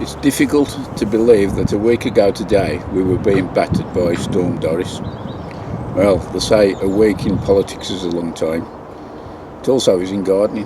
It's difficult to believe that a week ago today we were being battered by Storm Doris. Well, they say a week in politics is a long time. It also is in gardening.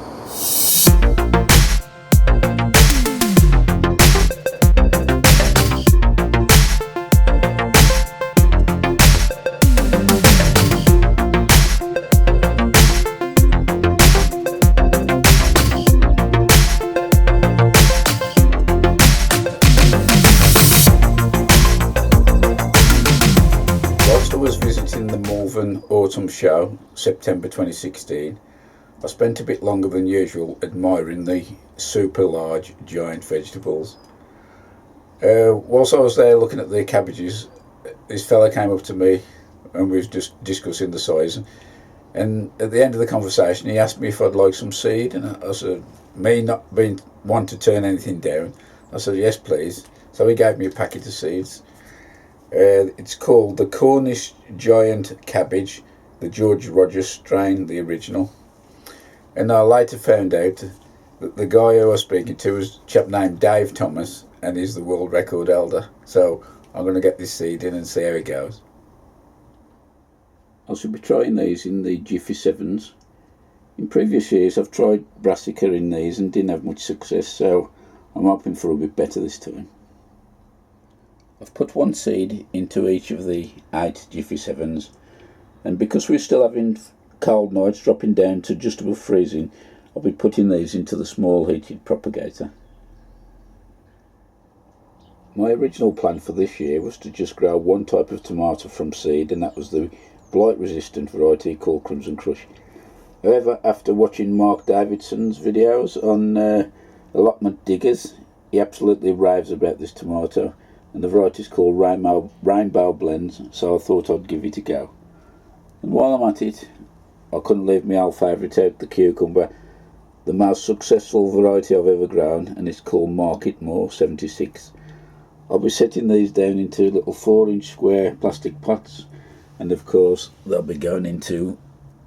Was visiting the Malvern Autumn Show, September 2016, I spent a bit longer than usual admiring the super large giant vegetables. Whilst I was there looking at the cabbages, this fella came up to me and we was just discussing the size, and at the end of the conversation he asked me if I'd like some seed, and I said, me not being one to turn anything down, I said yes please. So he gave me a packet of seeds. It's called the Cornish Giant Cabbage, the George Rogers strain, the original. And I later found out that the guy who I was speaking to was a chap named Dave Thomas, and he's the world record holder. So I'm going to get this seed in and see how it goes. I should be trying these in the Jiffy 7s. In previous years I've tried brassica in these and didn't have much success, so I'm hoping for a bit better this time. I've put one seed into each of the 8 Jiffy 7s, and because we're still having cold nights dropping down to just above freezing, I'll be putting these into the small heated propagator. My original plan for this year was to just grow one type of tomato from seed, and that was the blight resistant variety called Crimson Crush. However, after watching Mark Davidson's videos on allotment diggers, he absolutely raves about this tomato. And the variety is called Rainbow Blends, so I thought I'd give it a go. And while I'm at it, I couldn't leave my old favourite out, the cucumber, the most successful variety I've ever grown, and it's called Market More 76. I'll be setting these down into little 4-inch square plastic pots, and of course they'll be going into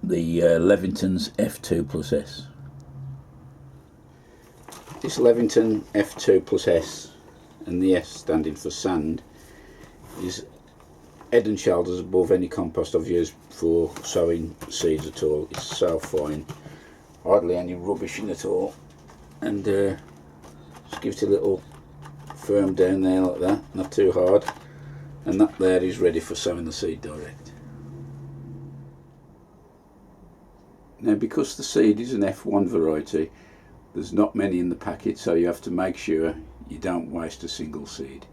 the Levington's F2 plus S. This Levington F2 plus S, and the S standing for sand, is head and shoulders above any compost I've used for sowing seeds at all. It's so fine, hardly any rubbish in at all, and just gives it a little firm down there like that, not too hard, and that there is ready for sowing the seed direct. Now, because the seed is an F1 variety, there's not many in the packet, so you have to make sure you don't waste a single seed.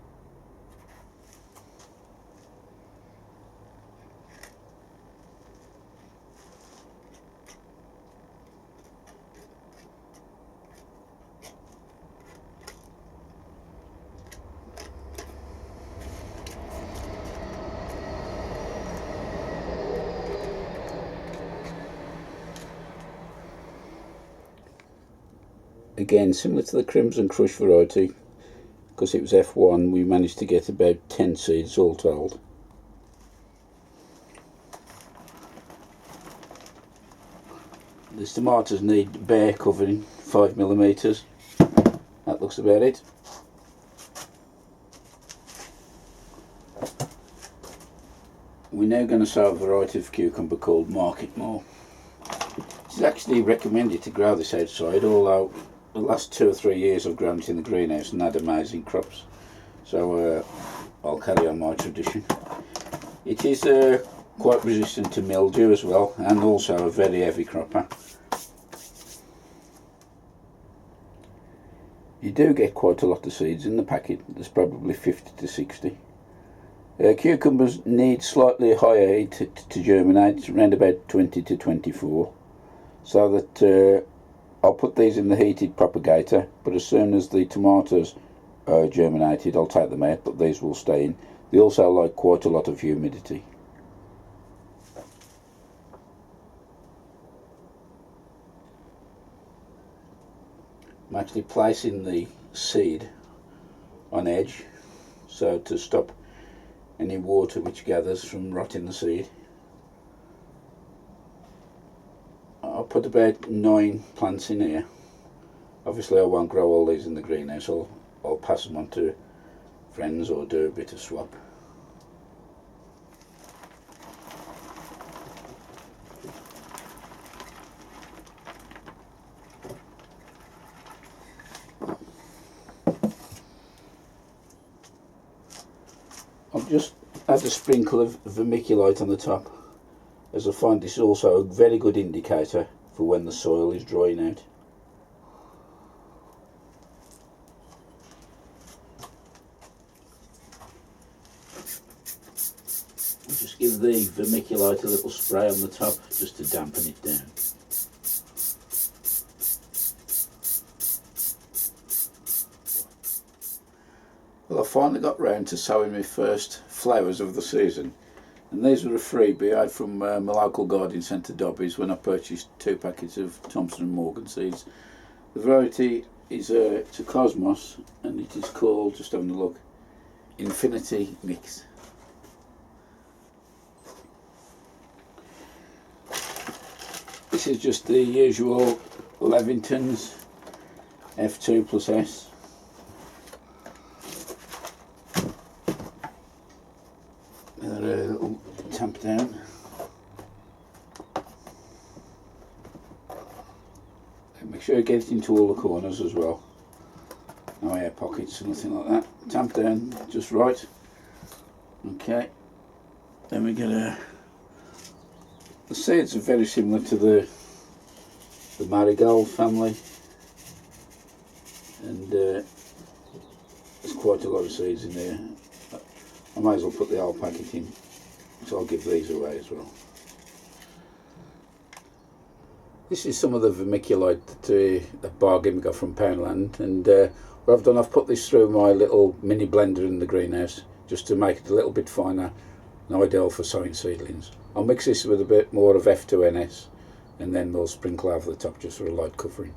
Again, similar to the Crimson Crush variety, because it was F1, we managed to get about 10 seeds all told. These tomatoes need bare covering, 5mm. That looks about it. We're now going to sow a variety of cucumber called Market More. It's actually recommended to grow this outside, although the last 2 or 3 years I've grown it in the greenhouse and had amazing crops, so I'll carry on my tradition. It is quite resistant to mildew as well, and also a very heavy cropper. You do get quite a lot of seeds in the packet. There's probably 50 to 60. Cucumbers need slightly higher heat to germinate, around about 20 to 24, so that I'll put these in the heated propagator, but as soon as the tomatoes are germinated I'll take them out, but these will stay in. They also like quite a lot of humidity. I'm actually placing the seed on edge, so to stop any water which gathers from rotting the seed. I'll put about 9 plants in here. Obviously I won't grow all these in the greenhouse, I'll I'll pass them on to friends or do a bit of swap. I've just add a sprinkle of vermiculite on the top, as I find this is also a very good indicator for when the soil is drying out. I'll just give the vermiculite a little spray on the top just to dampen it down. Well, I finally got round to sowing my first flowers of the season, and these were a freebie I had from my local garden centre Dobbies when I purchased 2 packets of Thompson & Morgan seeds. The variety is it's a Cosmos, and it is called, just having a look, Infinity Mix. This is just the usual Levingtons F2 plus S. Another little tamp down. And make sure you get it into all the corners as well. No air pockets or nothing like that. Tamp down just right. Okay. Then we get the seeds are very similar to the marigold family, and there's quite a lot of seeds in there. I might as well put the whole packet in, so I'll give these away as well. This is some of the vermiculite that a bargain we got from Poundland, and what I've done, I've put this through my little mini blender in the greenhouse just to make it a little bit finer and ideal for sowing seedlings. I'll mix this with a bit more of F2NS, and then we'll sprinkle over the top just for a light covering.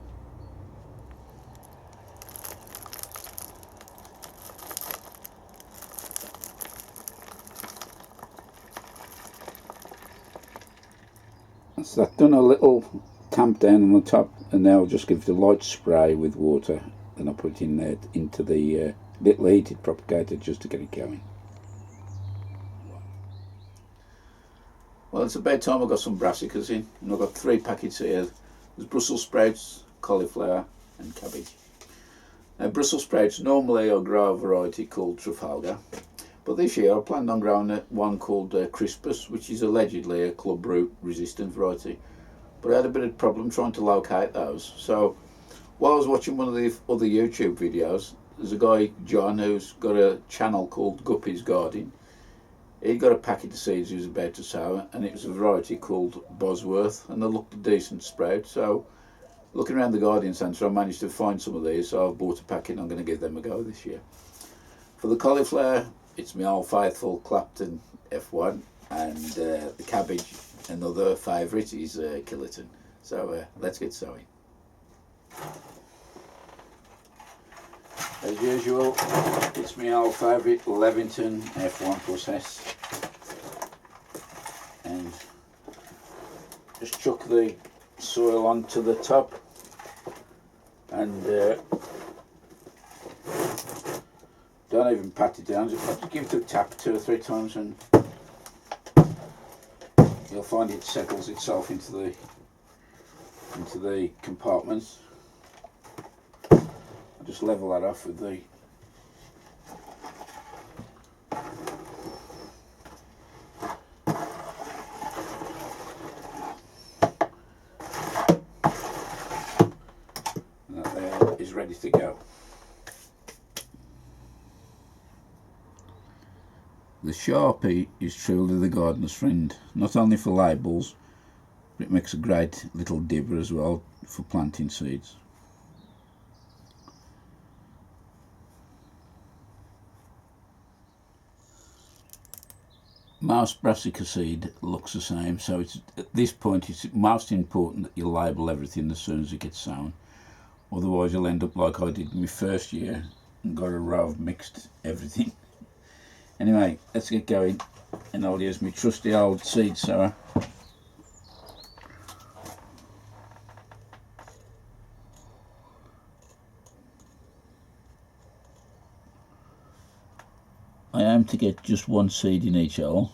So I've done a little tamp down on the top, and now I'll just give it a light spray with water, and I'll put it in there into the little heated propagator just to get it going. Well, it's about time I got some brassicas in, and I've got 3 packets here. There's Brussels sprouts, cauliflower and cabbage. Now, Brussels sprouts, normally I grow a variety called Trafalgar, but this year I planned on growing one called Crispus, which is allegedly a club root resistant variety, but I had a bit of problem trying to locate those. So while I was watching one of the other YouTube videos, there's a guy, John, who's got a channel called Guppy's Garden. He got a packet of seeds he was about to sow, and it was a variety called Bosworth, and they looked a decent sprout. So looking around the garden centre, I managed to find some of these, so I've bought a packet and I'm going to give them a go this year. For the cauliflower, it's my old faithful Clapton F1, and the cabbage, another favourite, is Killerton. So let's get sowing. As usual, it's my old favourite Levington F1 plus S, and just chuck the soil onto the top, and don't even pat it down, just give it a tap 2 or 3 times, and you'll find it settles itself into the compartments. Just level that off with the and that there is ready to go. The Sharpie is truly the gardener's friend, not only for labels, but it makes a great little dibber as well for planting seeds. Most brassica seed looks the same, so it's, at this point it's most important that you label everything as soon as it gets sown. Otherwise you'll end up like I did in my first year and got a row of mixed everything. Anyway, let's get going, and I'll use my trusty old seed sower. I aim to get just one seed in each hole.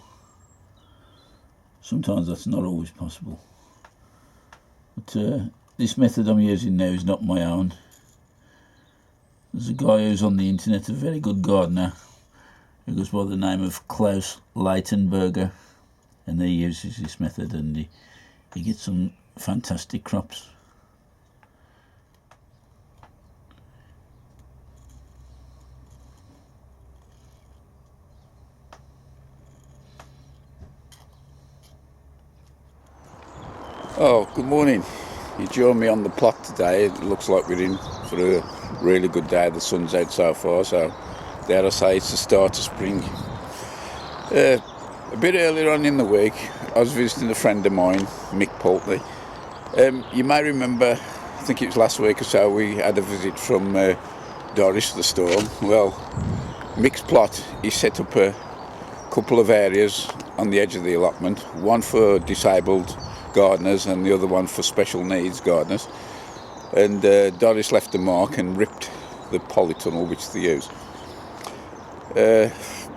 Sometimes that's not always possible, but this method I'm using now is not my own. There's a guy who's on the internet, a very good gardener, who goes by the name of Klaus Leitenberger, and he uses this method and he gets some fantastic crops. Oh, good morning. You join me on the plot today. It looks like we're in for a really good day. The sun's out so far, so dare I say it's the start of spring. A bit earlier on in the week, I was visiting a friend of mine, Mick Pulteney. You may remember, I think it was last week or so, we had a visit from Doris the Storm. Well, Mick's plot, he set up a couple of areas on the edge of the allotment, one for disabled gardeners and the other one for special needs gardeners, and Doris left a mark and ripped the polytunnel which they use.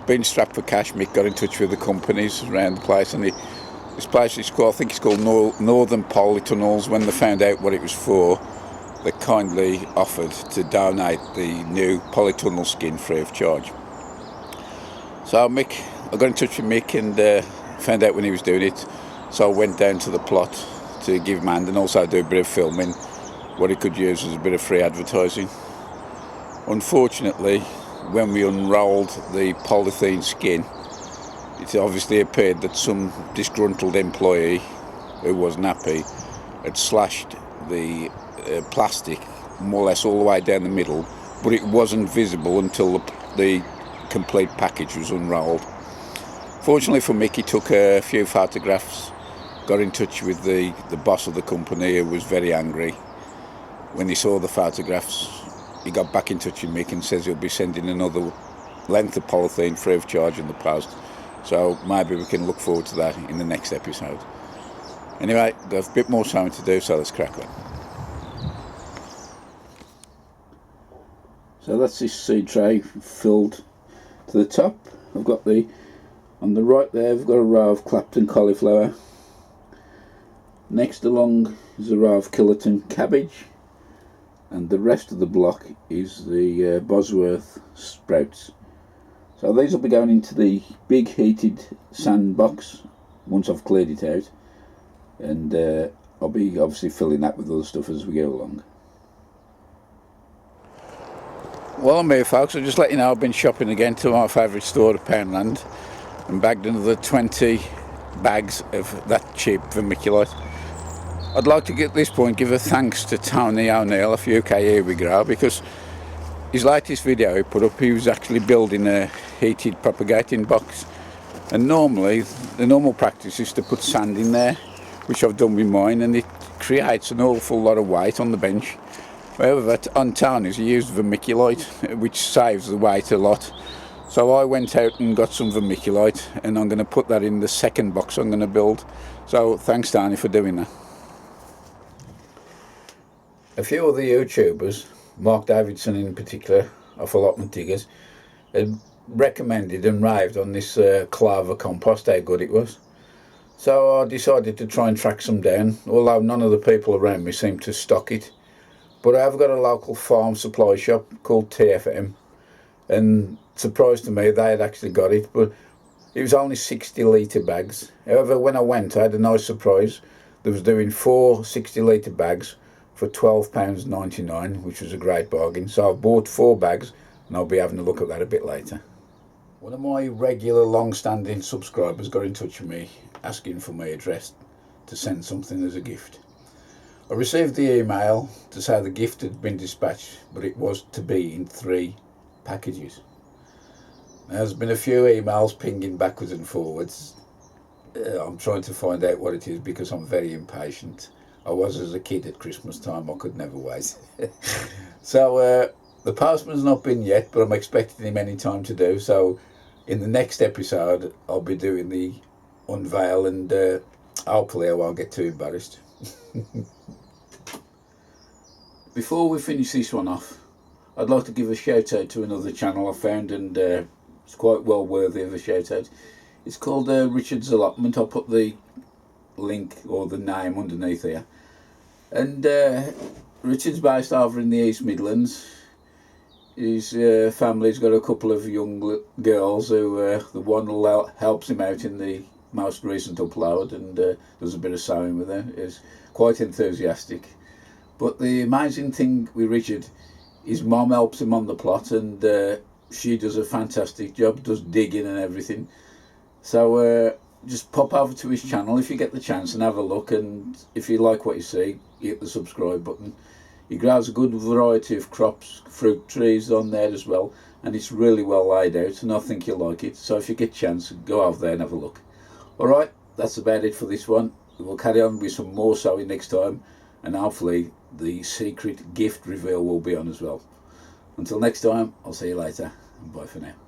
Being strapped for cash, Mick got in touch with the companies around the place, and this place is called, I think it's called Northern Polytunnels. When they found out what it was for, they kindly offered to donate the new polytunnel skin free of charge. So I got in touch with Mick and found out when he was doing it. So I went down to the plot to give him a hand and also do a bit of filming. What he could use as a bit of free advertising. Unfortunately, when we unrolled the polythene skin, it obviously appeared that some disgruntled employee who wasn't happy had slashed the plastic more or less all the way down the middle, but it wasn't visible until the complete package was unrolled. Fortunately for Mick, he took a few photographs, got in touch with the boss of the company, who was very angry. When he saw the photographs, he got back in touch with Mick and says he'll be sending another length of polythene free of charge in the post. So maybe we can look forward to that in the next episode. Anyway, got a bit more sowing to do, so let's crack on. So that's this seed tray filled to the top. I've got on the right there, I've got a row of Clapton cauliflower. Next along is a row of Killerton cabbage, and the rest of the block is the Bosworth sprouts. So these will be going into the big heated sand box once I've cleared it out, and I'll be obviously filling that with other stuff as we go along. Well, I'm here, folks. I'll just let you know I've been shopping again to my favourite store at Poundland and bagged another 20 bags of that cheap vermiculite. I'd like to at this point give a thanks to Tony O'Neill of UK Here We Grow, because his latest video he put up, he was actually building a heated propagating box, and normally the normal practice is to put sand in there, which I've done with mine, and it creates an awful lot of weight on the bench. However, on Tony's he used vermiculite, which saves the weight a lot. So I went out and got some vermiculite, and I'm going to put that in the second box I'm going to build. So thanks, Tony, for doing that. A few of the YouTubers, Mark Davidson in particular, of Allotment Diggers, had recommended and raved on this Clover compost, how good it was. So I decided to try and track some down, although none of the people around me seem to stock it. But I have got a local farm supply shop called TFM, and surprised to me they had actually got it, but it was only 60 litre bags. However, when I went, I had a nice surprise. They was doing 4 60 litre bags for £12.99, which was a great bargain. So I've bought 4 bags, and I'll be having a look at that a bit later. One of my regular long-standing subscribers got in touch with me asking for my address to send something as a gift. I received the email to say the gift had been dispatched, but it was to be in 3 packages. Now, there's been a few emails pinging backwards and forwards. I'm trying to find out what it is because I'm very impatient. I was as a kid at Christmas time, I could never wait. So the postman's not been yet, but I'm expecting him any time to do. So in the next episode I'll be doing the unveil, and hopefully I won't get too embarrassed. Before we finish this one off, I'd like to give a shout out to another channel I found and It's quite well worthy of a shout out. It's called Richard's Allotment. I'll put the link or the name underneath here. And Richard's based over in the East Midlands. His family's got a couple of young girls who the one helps him out in the most recent upload and does a bit of sewing with her. Is quite enthusiastic. But the amazing thing with Richard, his mum helps him on the plot, and she does a fantastic job, does digging and everything. So just pop over to his channel if you get the chance and have a look, and if you like what you see, hit the subscribe button. He grows a good variety of crops, fruit trees on there as well, and it's really well laid out, and I think you'll like it. So if you get a chance, go over there and have a look. Alright, that's about it for this one. We'll carry on with some more sewing next time, and hopefully the secret gift reveal will be on as well. Until next time, I'll see you later, and bye for now.